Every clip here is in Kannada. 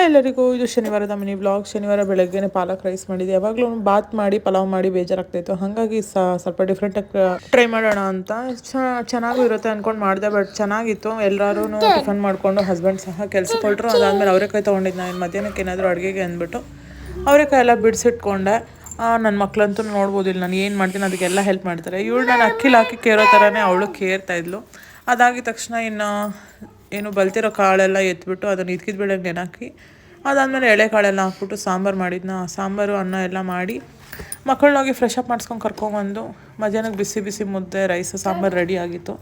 ಎಲ್ಲರಿಗೂ ಇದು ಶನಿವಾರದ ಮಿನಿ ಬ್ಲಾಗ್. ಶನಿವಾರ ಬೆಳಗ್ಗೆನೇ ಪಾಲಕ್ ರೈಸ್ ಮಾಡಿದೆ. ಯಾವಾಗಲೂ ಬಾತ್ ಮಾಡಿ ಪಲಾವ್ ಮಾಡಿ ಬೇಜಾರಾಗ್ತಾಯಿತ್ತು, ಹಾಗಾಗಿ ಸ್ವಲ್ಪ ಡಿಫ್ರೆಂಟಾಗಿ ಟ್ರೈ ಮಾಡೋಣ ಅಂತ ಚೆನ್ನಾಗೂ ಇರುತ್ತೆ ಅಂದ್ಕೊಂಡು ಮಾಡಿದೆ. ಬಟ್ ಚೆನ್ನಾಗಿತ್ತು. ಎಲ್ಲರೂ ಟಿಫನ್ ಮಾಡಿಕೊಂಡು ಹಸ್ಬೆಂಡ್ ಸಹ ಕೆಲಸಕ್ಕೆ ಹೊರಟರು. ಅದಾದಮೇಲೆ ಅವರೆಕಾಯಿ ತೊಗೊಂಡಿದ್ದು ನಾನು ಮಧ್ಯಾಹ್ನಕ್ಕೆ ಏನಾದರೂ ಅಡುಗೆಗೆ ಅಂದ್ಬಿಟ್ಟು ಅವರೆಕಾಯಿ ಎಲ್ಲ ಬಿಡಿಸಿಟ್ಕೊಂಡೆ. ನನ್ನ ಮಕ್ಕಳಂತೂ ನೋಡ್ಬೋದಿಲ್ಲ, ನಾನು ಏನು ಮಾಡ್ತೀನಿ ಅದಕ್ಕೆಲ್ಲ ಹೆಲ್ಪ್ ಮಾಡ್ತಾರೆ. ಇವಳು ನಾನು ಅಕ್ಕಿಲಿ ಹಾಕಿ ಕೇರೋ ಥರನೇ ಅವಳು ಕೇರ್ತಾಯಿದ್ಲು. ಅದಾಗಿದ ತಕ್ಷಣ ಏನು ಬಲ್ತಿರೋ ಕಾಳೆಲ್ಲ ಎತ್ಬಿಟ್ಟು ಅದನ್ನು ಇದ್ಕಿದ ಬೆಳಗ್ಗೆ ನೆನಾಕಿ ಅದಾದಮೇಲೆ ಎಳೆಕಾಳೆಲ್ಲ ಹಾಕ್ಬಿಟ್ಟು ಸಾಂಬಾರು ಮಾಡಿದ್ನ. ಸಾಂಬಾರು ಅನ್ನ ಎಲ್ಲ ಮಾಡಿ ಮಕ್ಕಳನ್ನೋಗಿ ಫ್ರೆಶ್ ಅಪ್ ಮಾಡಿಸ್ಕೊಂಡು ಕರ್ಕೊಂಬಂದು ಮಧ್ಯಾಹ್ನಕ್ಕೆ ಬಿಸಿ ಬಿಸಿ ಮುದ್ದೆ ರೈಸ್ ಸಾಂಬಾರು ರೆಡಿ ಆಗಿತ್ತು.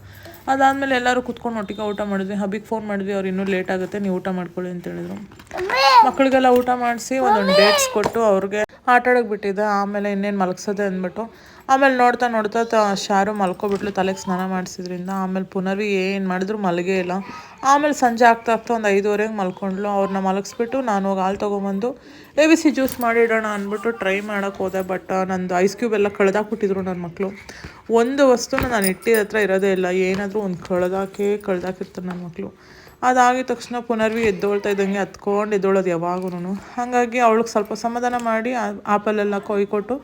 ಅದಾದಮೇಲೆ ಎಲ್ಲರೂ ಕುತ್ಕೊಂಡು ಒಟ್ಟಿಗೆ ಊಟ ಮಾಡಿದ್ವಿ. ಹಬ್ಬಿಗೆ ಫೋನ್ ಮಾಡಿದ್ವಿ, ಅವ್ರು ಇನ್ನೂ ಲೇಟ್ ಆಗುತ್ತೆ, ನೀವು ಊಟ ಮಾಡ್ಕೊಳ್ಳಿ ಅಂತ ಹೇಳಿದ್ರು. ಮಕ್ಕಳಿಗೆಲ್ಲ ಊಟ ಮಾಡಿಸಿ ಒಂದೊಂದು ಡೇಟ್ಸ್ ಕೊಟ್ಟು ಅವ್ರಿಗೆ ಆಟ ಆಡೋಕ್ಕೆ ಬಿಟ್ಟಿದ್ದೆ. ಆಮೇಲೆ ಇನ್ನೇನು ಮಲಗಿಸೋದೆ ಅಂದ್ಬಿಟ್ಟು ಆಮೇಲೆ ನೋಡ್ತಾ ಶಾರು ಮಲ್ಕೊಬಿಟ್ಲು ತಲೆಗೆ ಸ್ನಾನ ಮಾಡಿಸಿದ್ರಿಂದ. ಆಮೇಲೆ ಪುನರ್ವಿ ಏನು ಮಾಡಿದ್ರು ಮಲಗೇ ಇಲ್ಲ. ಆಮೇಲೆ ಸಂಜೆ ಆಗ್ತಾ ಒಂದು 5:30ಗೆ ಮಲ್ಕೊಂಡ್ಲು. ಅವ್ರನ್ನ ಮಲಗಿಸ್ಬಿಟ್ಟು ನಾನು ಹೋಗಿ ಹಾಲು ತೊಗೊಂಬಂದು ABC ಜ್ಯೂಸ್ ಮಾಡಿಡೋಣ ಅಂದ್ಬಿಟ್ಟು ಟ್ರೈ ಮಾಡೋಕ್ಕೆ ಹೋದೆ. ಬಟ್ ನಂದು ಐಸ್ ಕ್ಯೂಬ್ ಎಲ್ಲ ಕಳೆದಾಕ್ಬಿಟ್ಟಿದ್ರು ನನ್ನ ಮಕ್ಕಳು. ಒಂದು ವಸ್ತುನ ನಾನು ಇಟ್ಟಿದ ಹತ್ರ ಇರೋದೇ ಇಲ್ಲ, ಏನಾದರೂ ಒಂದು ಕಳೆದಾಕಿರ್ತಾರೆ ನನ್ನ ಮಕ್ಕಳು. ಅದಾಗಿದ ತಕ್ಷಣ ಪುನರ್ವಿ ಎದ್ದೋಳ್ತಾ ಇದ್ದಂಗೆ ಹತ್ಕೊಂಡು ಎದ್ದೋಳೋದು ಯಾವಾಗೂ. ಹಾಗಾಗಿ ಅವಳಿಗೆ ಸ್ವಲ್ಪ ಸಮಾಧಾನ ಮಾಡಿ ಆಪಲೆಲ್ಲ ಕೊಯ್ಕೊಟ್ಟು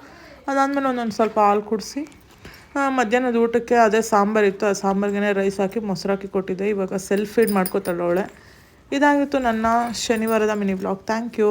ಅದಾದಮೇಲೆ ಒಂದೊಂದು ಸ್ವಲ್ಪ ಹಾಲು ಕುಡಿಸಿ ಮಧ್ಯಾಹ್ನದ ಊಟಕ್ಕೆ ಅದೇ ಸಾಂಬಾರಿತ್ತು, ಆ ಸಾಂಬಾರಿಗೇ ರೈಸ್ ಹಾಕಿ ಮೊಸರು ಹಾಕಿ ಕೊಟ್ಟಿದ್ದೆ. ಇವಾಗ ಸೆಲ್ಫ್ ಫೀಡ್ ಮಾಡ್ಕೊತಾಳೆ ಅವಳೆ. ಇದಾಗಿತ್ತು ನನ್ನ ಶನಿವಾರದ ಮಿನಿ ಬ್ಲಾಗ್. Thank you.